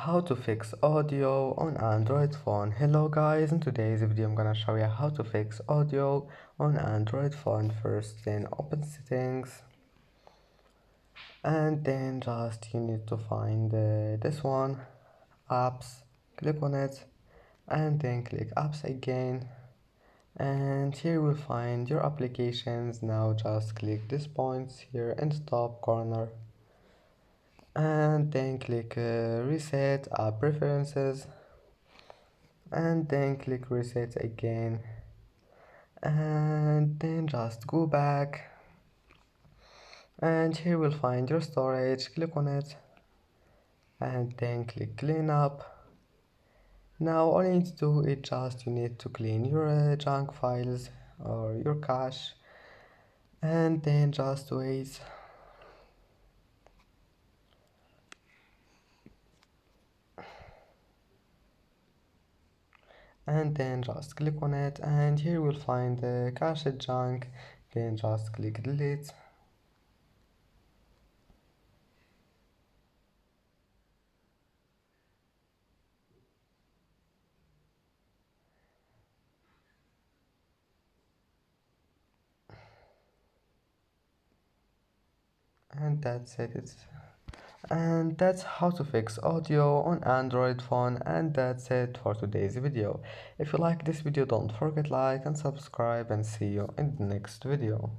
How to fix audio on Android phone. Hello guys, in today's video I'm gonna show you how to fix audio on Android phone. First, then open settings, and then just you need to find this one, apps. Click on it, and then click apps again, and here you will find your applications. Now just click these points here in the top corner, and then click reset app preferences, and then click reset again, and then just go back, and here we'll find your storage. Click on it, and then click clean up. Now all you need to do is just you need to clean your junk files or your cache, and then just wait. And then just click on it, and here we'll find the cache junk. Then just click delete, and that's it. And that's how to fix audio on Android phone, and that's it for today's video. If you like this video, don't forget like and subscribe, and see you in the next video.